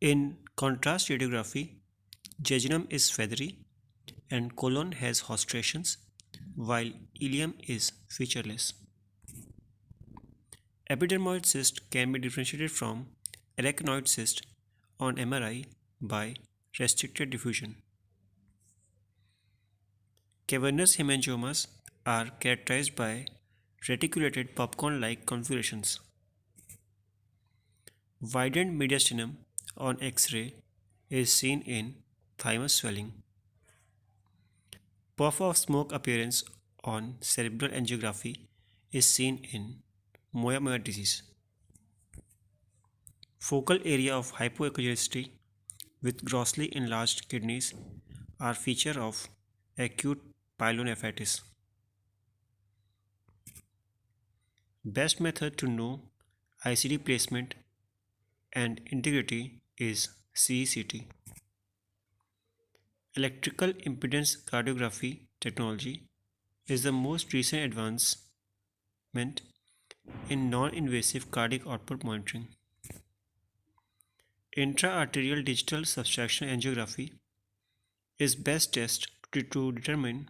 In contrast radiography, jejunum is feathery and colon has hostrations, while ileum is featureless. Epidermoid cyst can be differentiated from arachnoid cyst on MRI by restricted diffusion. Cavernous hemangiomas are characterized by reticulated popcorn-like configurations. Widened mediastinum on X-ray is seen in thymus swelling. Puff of smoke appearance on cerebral angiography is seen in moyamoya disease. Focal area of hypoechogenicity with grossly enlarged kidneys are feature of acute pyelonephritis. Best method to know ICD placement and integrity is CECT. Electrical impedance cardiography technology is the most recent advancement in non-invasive cardiac output monitoring. Intra-arterial digital subtraction angiography is best test to determine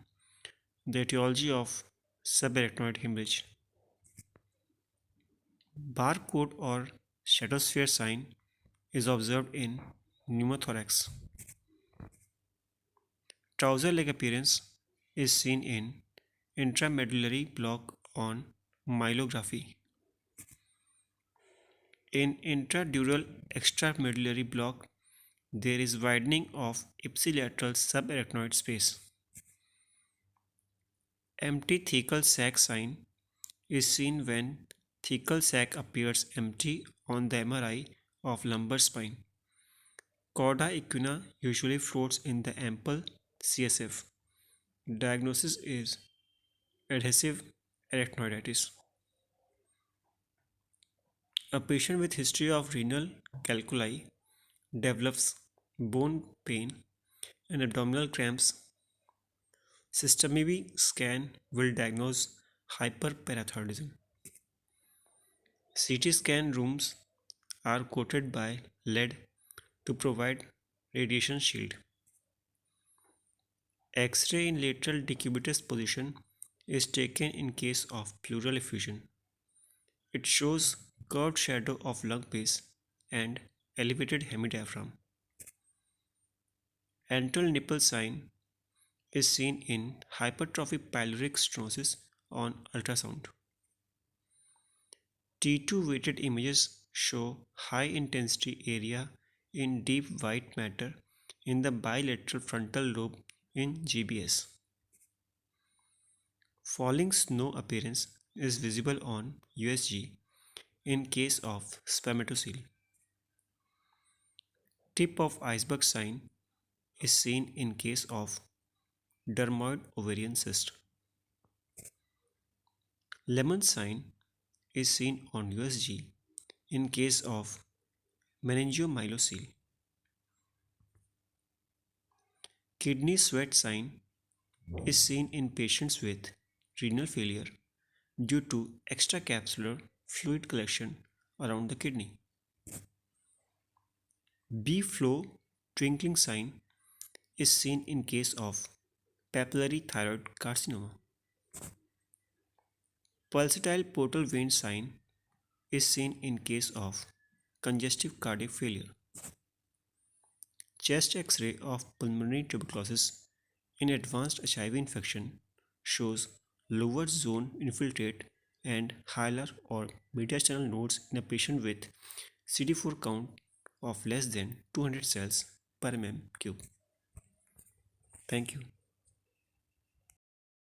the etiology of subarachnoid hemorrhage. Barcode or stratosphere sign is observed in pneumothorax. Trouser leg appearance is seen in intramedullary block on myelography. In intradural extramedullary block, there is widening of ipsilateral subarachnoid space. Empty thecal sac sign is seen when thecal sac appears empty on the MRI of lumbar spine. Chorda equina usually floats in the ample CSF. Diagnosis is adhesive arachnoiditis. A patient with history of renal calculi develops bone pain and abdominal cramps. Systemic scan will diagnose hyperparathyroidism. CT scan rooms are coated by lead to provide radiation shield. X-ray in lateral decubitus position is taken in case of pleural effusion. It shows curved shadow of lung base and elevated hemidiaphragm. Antral nipple sign is seen in hypertrophic pyloric stenosis on ultrasound. T2 weighted images show high intensity area in deep white matter in the bilateral frontal lobe in GBS. Falling snow appearance is visible on USG in case of spermatocele. Tip of iceberg sign is seen in case of dermoid ovarian cyst. Lemon sign is seen on USG in case of meningeomyelocele. Kidney sweat sign is seen in patients with renal failure due to extracapsular fluid collection around the kidney. B-flow twinkling sign is seen in case of papillary thyroid carcinoma. Pulsatile portal vein sign is seen in case of congestive cardiac failure. Chest X-ray of pulmonary tuberculosis in advanced HIV infection shows lower zone infiltrate and hilar or mediastinal nodes in a patient with CD4 count of less than 200 cells per mm cube. Thank you.